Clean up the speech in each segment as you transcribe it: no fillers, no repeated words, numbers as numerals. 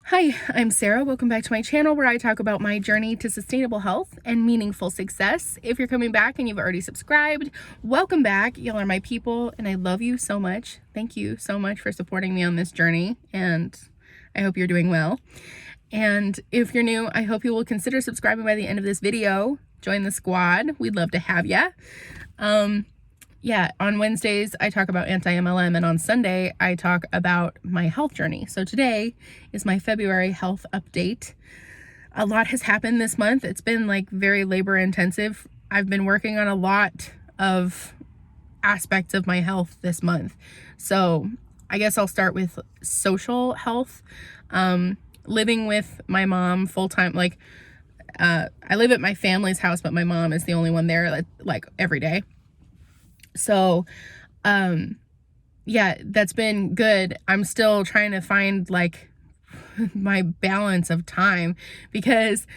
Hi, I'm Sarah. Welcome back to my channel where I talk about my journey to sustainable health and meaningful success. If you're coming back and you've already subscribed, welcome back. Y'all are my people and I love you so much. Thank you so much for supporting me on this journey and I hope you're doing well. And if you're new, I hope you will consider subscribing by the end of this video. Join the squad. We'd love to have ya. On Wednesdays, I talk about anti-MLM, and on Sunday, I talk about my health journey. So today is my February health update. A lot has happened this month. It's been like very labor intensive. I've been working on a lot of aspects of my health this month. So I guess I'll start with social health. Living with my mom full-time, I live at my family's house, but my mom is the only one there like every day. So, that's been good. I'm still trying to find like my balance of time because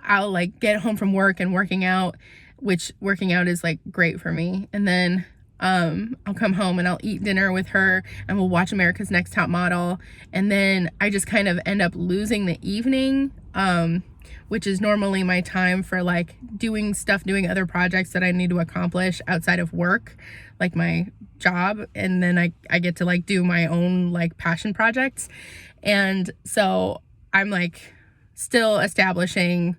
I'll like get home from work and working out, which working out is like great for me. And then, I'll come home and I'll eat dinner with her and we'll watch America's Next Top Model. And then I just kind of end up losing the evening, which is normally my time for like doing other projects that I need to accomplish outside of work, like my job. And then I get to like do my own like passion projects. And so I'm like still establishing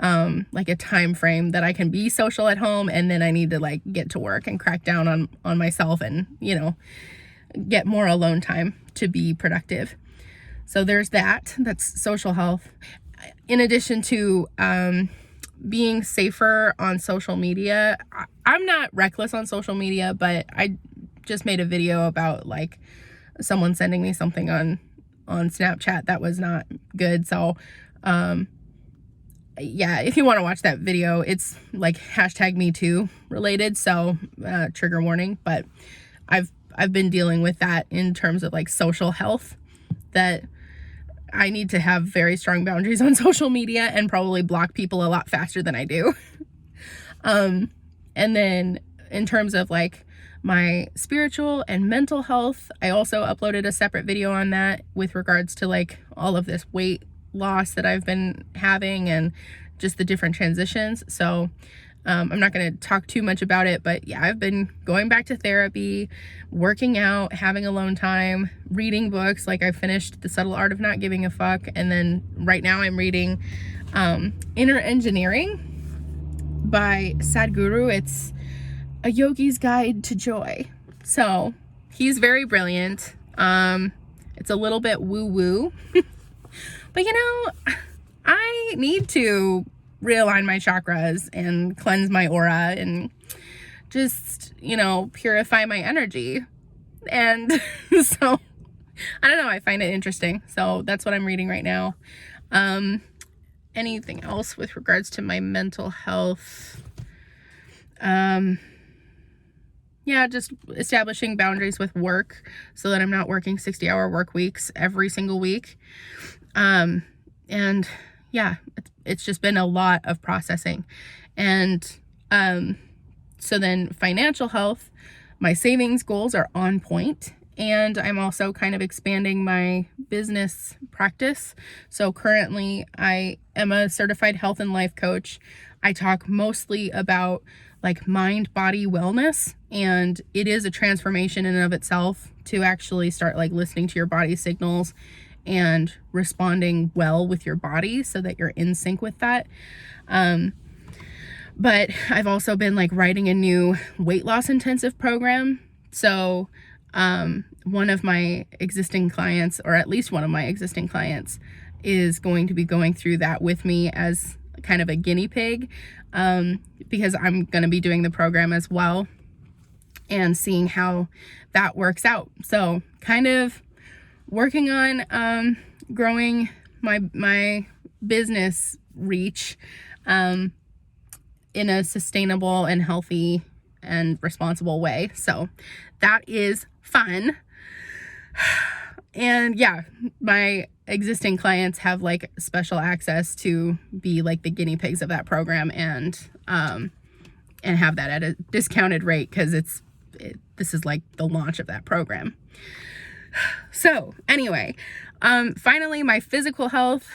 like a time frame that I can be social at home, and then I need to like get to work and crack down on myself and, get more alone time to be productive. So there's that's social health. In addition to being safer on social media, I'm not reckless on social media, but I just made a video about like someone sending me something on Snapchat that was not good. So if you want to watch that video, it's like #MeToo related, so trigger warning. But I've been dealing with that in terms of like social health, that I need to have very strong boundaries on social media and probably block people a lot faster than I do. And then in terms of like my spiritual and mental health, I also uploaded a separate video on that with regards to like all of this weight loss that I've been having and just the different transitions. So I'm not going to talk too much about it, but yeah, I've been going back to therapy, working out, having alone time, reading books. Like I finished The Subtle Art of Not Giving a Fuck. And then right now I'm reading Inner Engineering by Sadhguru. It's a yogi's guide to joy. So he's very brilliant. It's a little bit woo-woo, but I need to realign my chakras and cleanse my aura and just, purify my energy. And so, I don't know, I find it interesting. So that's what I'm reading right now. Anything else with regards to my mental health? Just establishing boundaries with work so that I'm not working 60-hour work weeks every single week. It's just been a lot of processing. And so then financial health, my savings goals are on point. And I'm also kind of expanding my business practice. So currently I am a certified health and life coach. I talk mostly about like mind body wellness, and it is a transformation in and of itself to actually start like listening to your body signals and responding well with your body so that you're in sync with that. But I've also been like writing a new weight loss intensive program. So one of my existing clients, or at least one of my existing clients, is going to be going through that with me as kind of a guinea pig, because I'm going to be doing the program as well and seeing how that works out. So kind of working on growing my business reach in a sustainable and healthy and responsible way. So that is fun. And yeah, my existing clients have like special access to be like the guinea pigs of that program and have that at a discounted rate because this is like the launch of that program. So anyway, Finally, my physical health.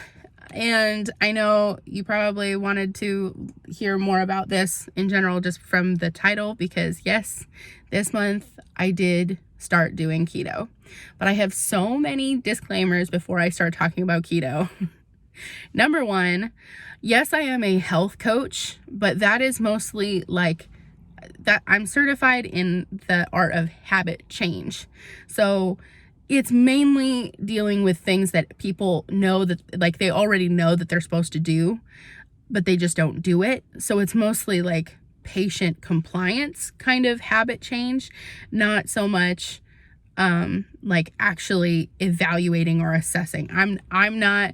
And I know you probably wanted to hear more about this in general just from the title, because yes, this month I did start doing keto. But I have so many disclaimers before I start talking about keto. Number one, yes, I am a health coach, but that is mostly like that I'm certified in the art of habit change. So it's mainly dealing with things that people know that, like, they already know that they're supposed to do, but they just don't do it. So it's mostly like patient compliance kind of habit change, not so much like actually evaluating or assessing. I'm not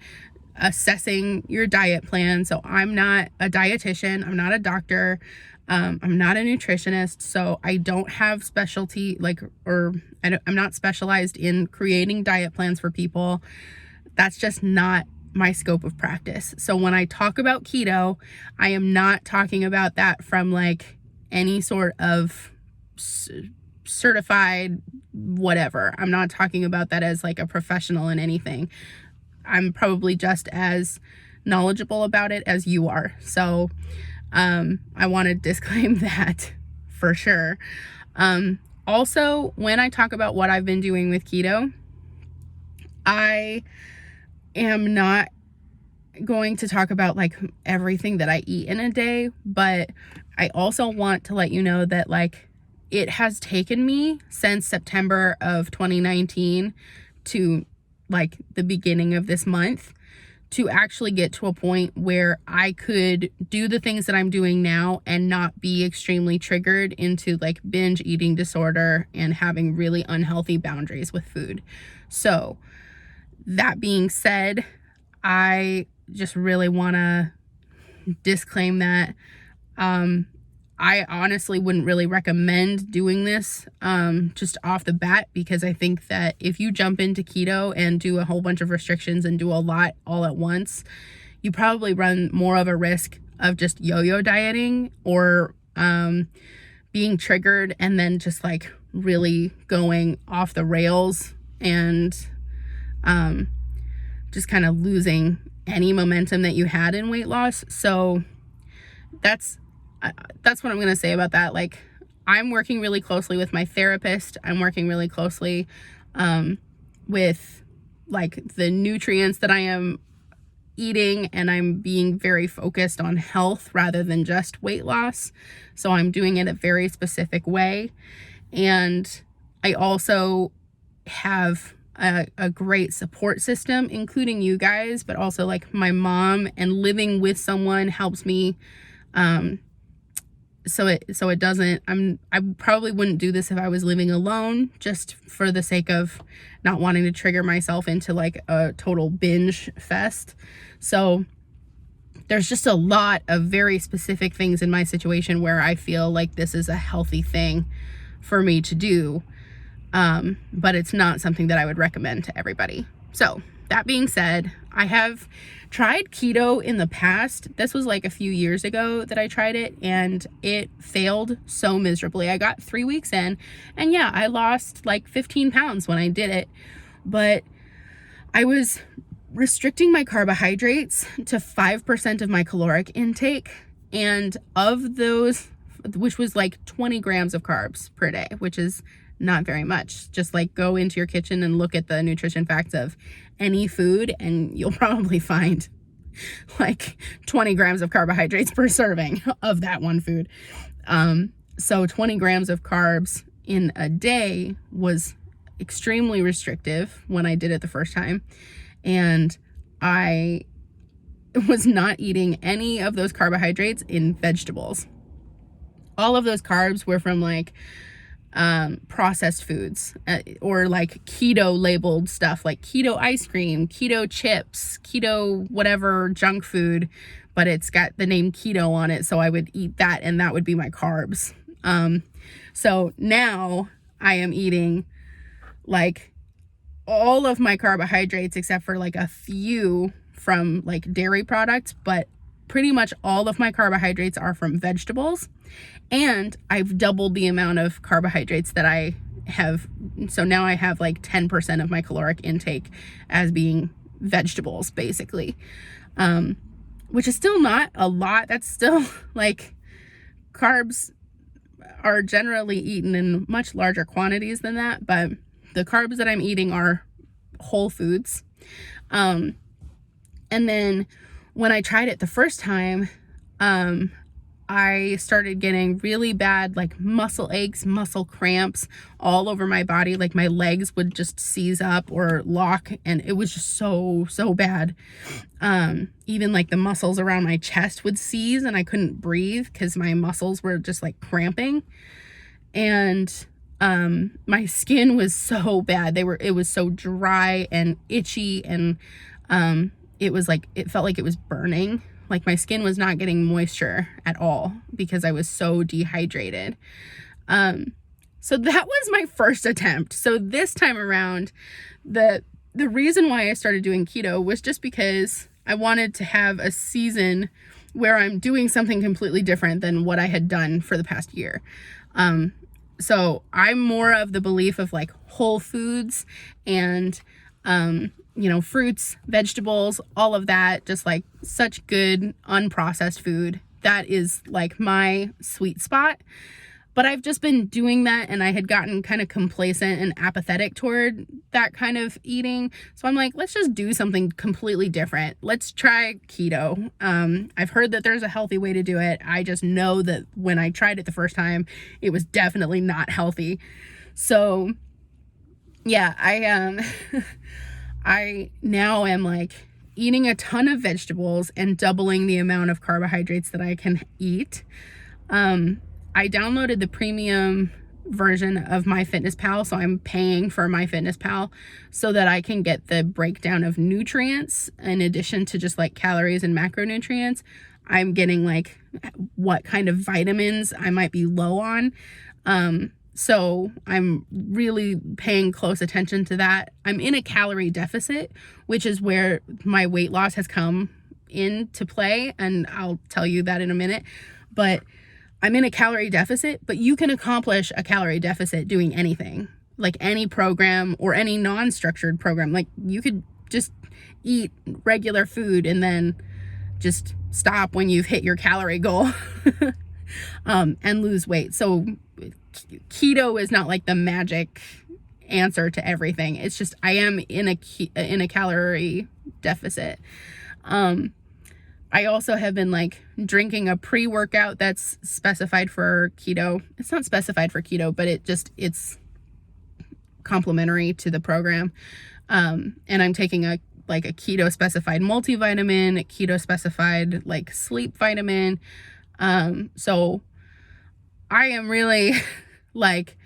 assessing your diet plan. So I'm not a dietitian. I'm not a doctor. I'm not a nutritionist, so I don't have specialty, I'm not specialized in creating diet plans for people. That's just not my scope of practice. So when I talk about keto, I am not talking about that from like any sort of certified whatever. I'm not talking about that as like a professional in anything. I'm probably just as knowledgeable about it as you are. So I want to disclaim that for sure. Also, when I talk about what I've been doing with keto, I am not going to talk about like everything that I eat in a day, but I also want to let you know that like it has taken me since September of 2019 to like the beginning of this month to actually get to a point where I could do the things that I'm doing now and not be extremely triggered into like binge eating disorder and having really unhealthy boundaries with food. So that being said, I just really want to disclaim that I honestly wouldn't really recommend doing this just off the bat, because I think that if you jump into keto and do a whole bunch of restrictions and do a lot all at once, you probably run more of a risk of just yo-yo dieting or being triggered and then just like really going off the rails and just kind of losing any momentum that you had in weight loss. So that's what I'm going to say about that. Like, I'm working really closely with my therapist. I'm working really closely with like the nutrients that I am eating, and I'm being very focused on health rather than just weight loss. So I'm doing it a very specific way. And I also have a great support system, including you guys, but also like my mom, and living with someone helps me so it doesn't, I probably wouldn't do this if I was living alone, just for the sake of not wanting to trigger myself into like a total binge fest. So there's just a lot of very specific things in my situation where I feel like this is a healthy thing for me to do. But it's not something that I would recommend to everybody. So that being said, I have tried keto in the past. This was like a few years ago that I tried it, and it failed so miserably. I got 3 weeks in, and yeah, I lost like 15 pounds when I did it, but I was restricting my carbohydrates to 5% of my caloric intake, and of those, which was like 20 grams of carbs per day, which is not very much. Just like go into your kitchen and look at the nutrition facts of any food, and you'll probably find like 20 grams of carbohydrates per serving of that one food. So 20 grams of carbs in a day was extremely restrictive when I did it the first time. And I was not eating any of those carbohydrates in vegetables. All of those carbs were from like processed foods or like keto labeled stuff, like keto ice cream, keto chips, keto whatever junk food, but it's got the name keto on it. So I would eat that, and that would be my carbs. So now I am eating like all of my carbohydrates except for like a few from like dairy products, but pretty much all of my carbohydrates are from vegetables. And I've doubled the amount of carbohydrates that I so now I have like 10% of my caloric intake as being vegetables, basically, which is still not a lot. That's still like, carbs are generally eaten in much larger quantities than that, but the carbs that I'm eating are whole foods. And then when I tried it the first time, I started getting really bad like muscle aches, muscle cramps all over my body. Like my legs would just seize up or lock, and it was just so bad. Even like the muscles around my chest would seize and I couldn't breathe because my muscles were just like cramping. And my skin was so bad. It was so dry and itchy, and it felt like it was burning. Like my skin was not getting moisture at all because I was so dehydrated. So that was my first attempt. So this time around, the reason why I started doing keto was just because I wanted to have a season where I'm doing something completely different than what I had done for the past year. So I'm more of the belief of like whole foods and, fruits, vegetables, all of that, just like such good unprocessed food. That is like my sweet spot. But I've just been doing that, and I had gotten kind of complacent and apathetic toward that kind of eating. So I'm like, let's just do something completely different. Let's try keto. I've heard that there's a healthy way to do it. I just know that when I tried it the first time, it was definitely not healthy. So yeah, I now am like eating a ton of vegetables and doubling the amount of carbohydrates that I can eat. I downloaded the premium version of MyFitnessPal, so I'm paying for MyFitnessPal so that I can get the breakdown of nutrients in addition to just like calories and macronutrients. I'm getting like what kind of vitamins I might be low on. So I'm really paying close attention to that. I'm in a calorie deficit, which is where my weight loss has come into play, and I'll tell you that in a minute. But I'm in a calorie deficit, but you can accomplish a calorie deficit doing anything, like any program or any non-structured program. Like you could just eat regular food and then just stop when you've hit your calorie goal and lose weight. So keto is not like the magic answer to everything. It's just I am in a calorie deficit. I also have been like drinking a pre-workout that's specified for keto. It's not specified for keto, but it's complementary to the program. And I'm taking a keto specified multivitamin, a keto specified like sleep vitamin. So I am really like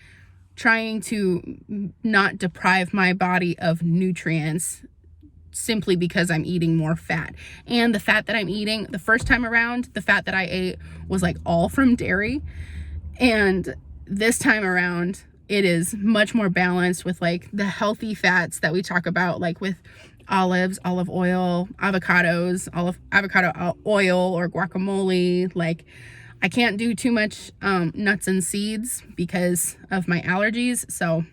trying to not deprive my body of nutrients simply because I'm eating more fat. And the fat that I'm eating the first time around, the fat that I ate was like all from dairy. And this time around, it is much more balanced with like the healthy fats that we talk about, like with olives, olive oil, avocados, avocado oil or guacamole. Like I can't do too much nuts and seeds because of my allergies. So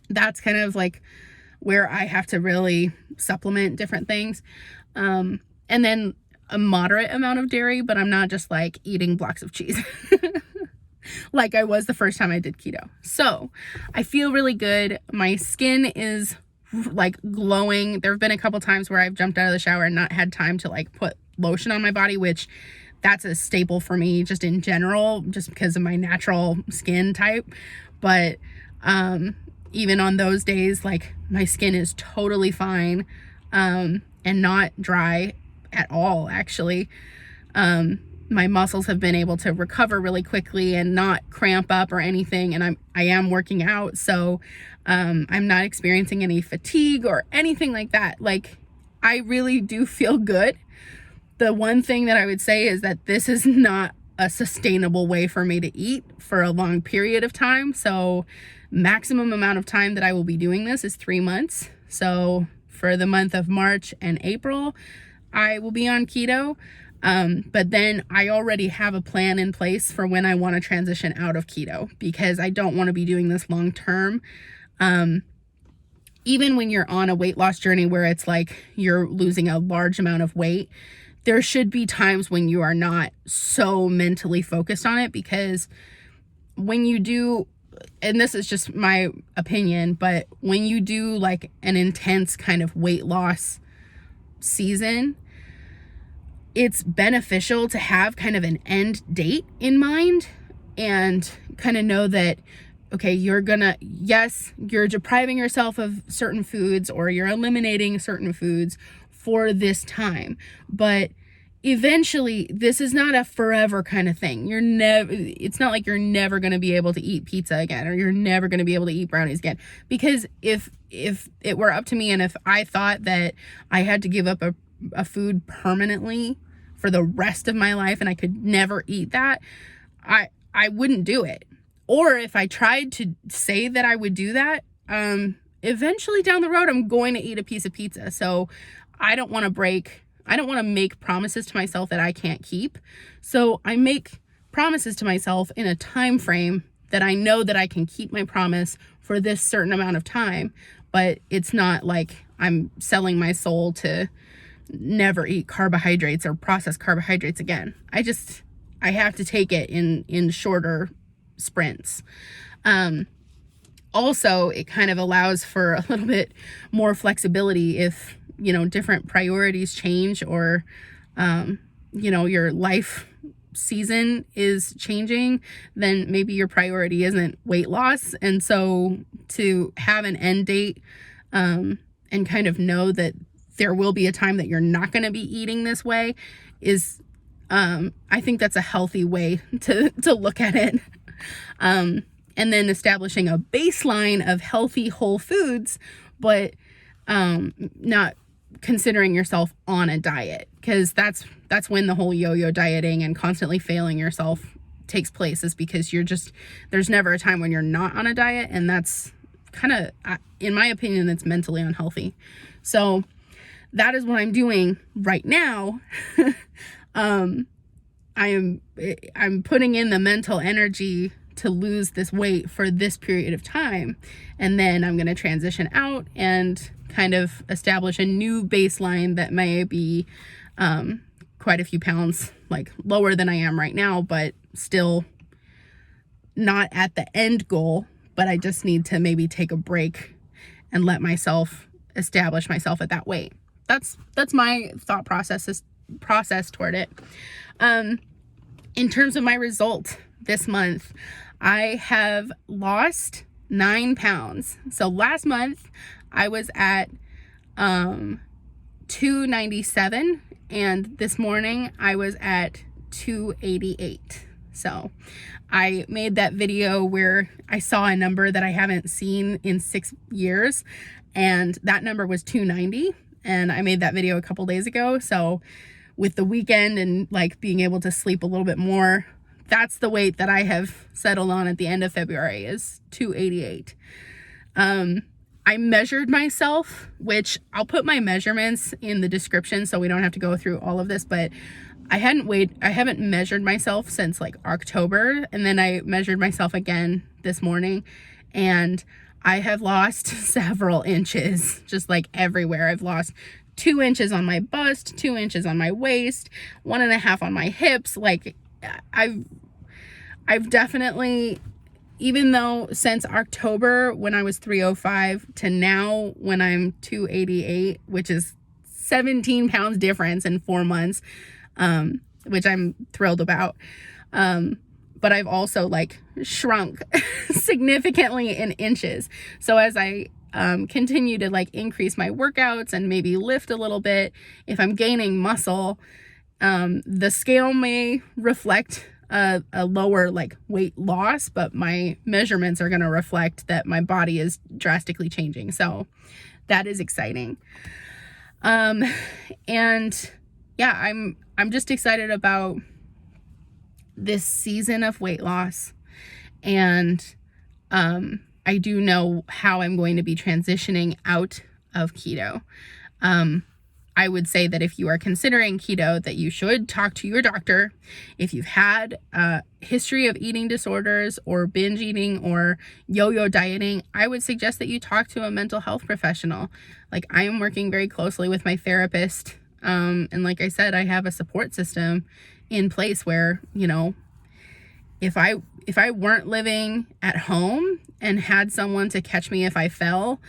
that's kind of like where I have to really supplement different things. And then a moderate amount of dairy, but I'm not just like eating blocks of cheese like I was the first time I did keto. So I feel really good. My skin is like glowing. There have been a couple times where I've jumped out of the shower and not had time to like put lotion on my body, which that's a staple for me just in general, just because of my natural skin type. But even on those days, like my skin is totally fine and not dry at all, actually. My muscles have been able to recover really quickly and not cramp up or anything. And I am working out, so I'm not experiencing any fatigue or anything like that. Like I really do feel good. The one thing that I would say is that this is not a sustainable way for me to eat for a long period of time. So maximum amount of time that I will be doing this is 3 months. So for the month of March and April, I will be on keto. But then I already have a plan in place for when I want to transition out of keto, because I don't want to be doing this long term. Even when you're on a weight loss journey where it's like you're losing a large amount of weight, there should be times when you are not so mentally focused on it, because when you do, and this is just my opinion, but when you do like an intense kind of weight loss season, it's beneficial to have kind of an end date in mind and kind of know that, okay, you're depriving yourself of certain foods or you're eliminating certain foods for this time. But eventually, this is not a forever kind of thing. It's not like you're never going to be able to eat pizza again, or you're never going to be able to eat brownies again. Because if it were up to me, and if I thought that I had to give up a food permanently for the rest of my life and I could never eat that, I wouldn't do it. Or if I tried to say that I would do that, eventually down the road, I'm going to eat a piece of pizza. So I don't want to make promises to myself that I can't keep. So I make promises to myself in a time frame that I know that I can keep my promise for this certain amount of time, but it's not like I'm selling my soul to never eat carbohydrates or processed carbohydrates again. I have to take it in shorter sprints. Also, it kind of allows for a little bit more flexibility if, different priorities change, or, your life season is changing, then maybe your priority isn't weight loss. And so to have an end date, and kind of know that there will be a time that you're not going to be eating this way is, I think that's a healthy way to look at it. And then establishing a baseline of healthy whole foods, but not considering yourself on a diet, because that's when the whole yo-yo dieting and constantly failing yourself takes place, is because there's never a time when you're not on a diet, and that's kind of, in my opinion, that's mentally unhealthy. So that is what I'm doing right now. I'm putting in the mental energy to lose this weight for this period of time, and then I'm going to transition out and kind of establish a new baseline that may be quite a few pounds like lower than I am right now, but still not at the end goal. But I just need to maybe take a break and let myself establish myself at that weight. That's my thought process toward it. In terms of my result this month, I have lost 9 pounds. So last month I was at 297, and this morning I was at 288. So I made that video where I saw a number that I haven't seen in 6 years, and that number was 290, and I made that video a couple days ago. So with the weekend and like being able to sleep a little bit more, that's the weight that I have settled on at the end of February, is 288. I measured myself, which I'll put my measurements in the description so we don't have to go through all of this, but I haven't measured myself since like October, and then I measured myself again this morning, and I have lost several inches, just like everywhere. I've lost 2 inches on my bust, 2 inches on my waist, 1.5 on my hips. Like I've definitely, even though since October when I was 305 to now when I'm 288, which is 17 pounds difference in 4 months, which I'm thrilled about. But I've also like shrunk significantly in inches. So as I continue to like increase my workouts and maybe lift a little bit, if I'm gaining muscle, the scale may reflect a lower like weight loss, but my measurements are going to reflect that my body is drastically changing. So that is exciting. And yeah, I'm just excited about this season of weight loss, and I do know how I'm going to be transitioning out of keto. I I would say that if you are considering keto, that you should talk to your doctor. If you've had a history of eating disorders or binge eating or yo-yo dieting, I would suggest that you talk to a mental health professional. Like, I am working very closely with my therapist. And like I said, I have a support system in place where, you know, if I weren't living at home and had someone to catch me if I fell,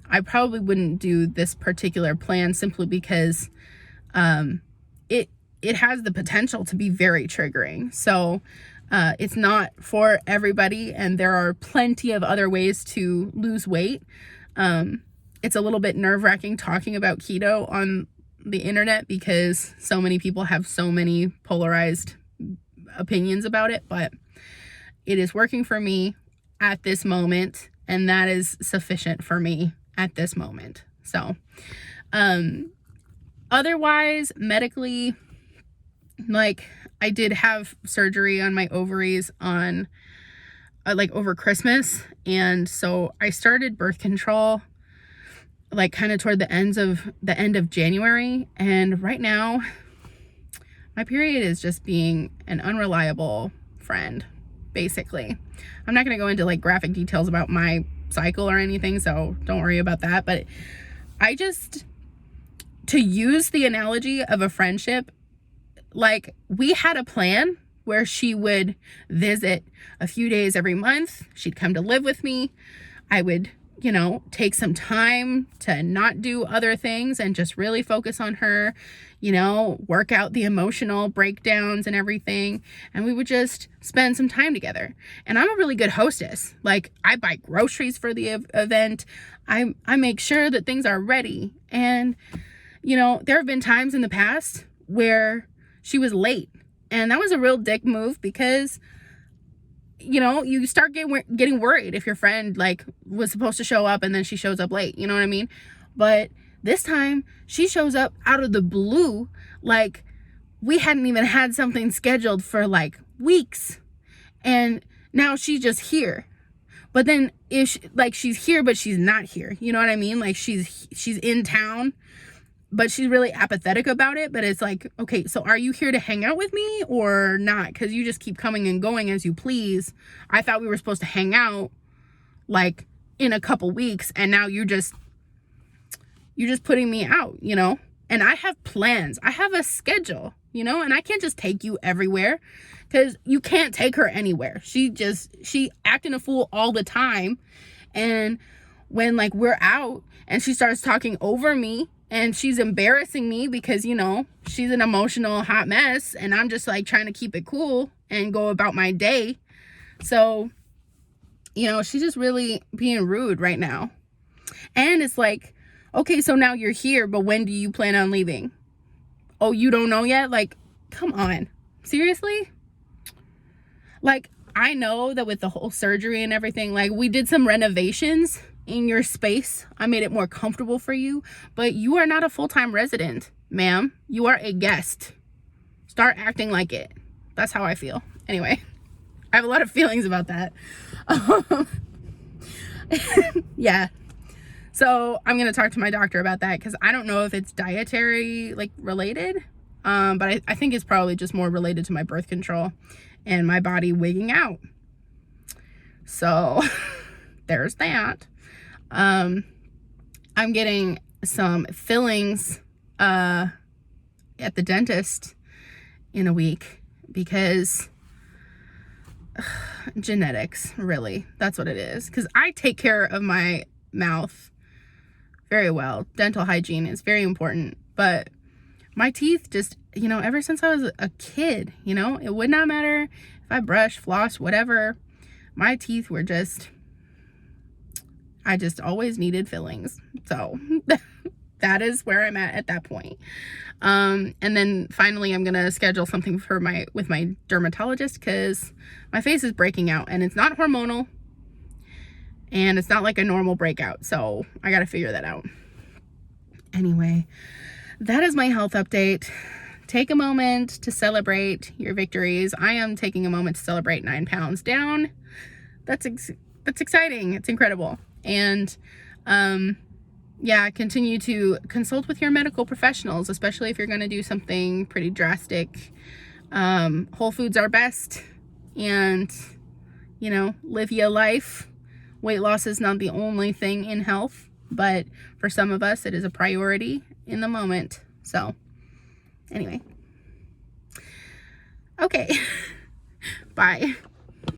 I probably wouldn't do this particular plan, simply because it has the potential to be very triggering. So it's not for everybody, and there are plenty of other ways to lose weight. It's a little bit nerve-wracking talking about keto on the internet because so many people have so many polarized opinions about it, but it is working for me at this moment, and that is sufficient for me at this moment. So otherwise, medically, like, I did have surgery on my ovaries on like over Christmas, and so I started birth control like kind of toward the end of January, and right now my period is just being an unreliable friend, basically. I'm not going to go into like graphic details about my cycle or anything, so don't worry about that, but I just, to use the analogy of a friendship, like, we had a plan where she would visit a few days every month. She'd come to live with me. I would, you know, take some time to not do other things and just really focus on her, you know, work out the emotional breakdowns and everything. And we would just spend some time together. And I'm a really good hostess. Like, I buy groceries for the event. I make sure that things are ready. And, you know, there have been times in the past where she was late. And that was a real dick move, because, you know, you start getting worried if your friend like was supposed to show up and then she shows up late, you know what I mean? But this time she shows up out of the blue, like we hadn't even had something scheduled for like weeks, and now she's just here. But then if she's here but she's not here, you know what I mean? Like, she's in town, but she's really apathetic about it. But it's like, okay, so are you here to hang out with me or not? Because you just keep coming and going as you please. I thought we were supposed to hang out like in a couple weeks, and now you're just putting me out, you know? And I have plans. I have a schedule, you know? And I can't just take you everywhere, because you can't take her anywhere. She acting a fool all the time. And when like we're out and she starts talking over me, and she's embarrassing me because, you know, she's an emotional hot mess, and I'm just like trying to keep it cool and go about my day. So, you know, she's just really being rude right now. And it's like, okay, so now you're here, but when do you plan on leaving? Oh, you don't know yet? Like, come on. Seriously? Like, I know that with the whole surgery and everything, like, we did some renovations in your space. I made it more comfortable for you, but you are not a full-time resident, ma'am. You are a guest. Start acting like it. That's how I feel. Anyway, I have a lot of feelings about that. Yeah. So I'm going to talk to my doctor about that, because I don't know if it's dietary like related. But I think it's probably just more related to my birth control and my body wigging out. So there's that. I'm getting some fillings at the dentist in a week, because genetics, really, that's what it is. Because I take care of my mouth very well. Dental hygiene is very important, but my teeth just, you know, ever since I was a kid, you know, it would not matter if I brush, floss, whatever, my teeth were just, I just always needed fillings. So that is where I'm at that point. And then finally I'm going to schedule something with my dermatologist, because my face is breaking out, and it's not hormonal, and it's not like a normal breakout. So I got to figure that out. Anyway, that is my health update. Take a moment to celebrate your victories. I am taking a moment to celebrate 9 pounds down. That's exciting. It's incredible. And yeah, continue to consult with your medical professionals, especially if you're going to do something pretty drastic. Whole foods are best, and, you know, live your life. Weight loss is not the only thing in health, but for some of us, it is a priority in the moment. So anyway, okay, bye.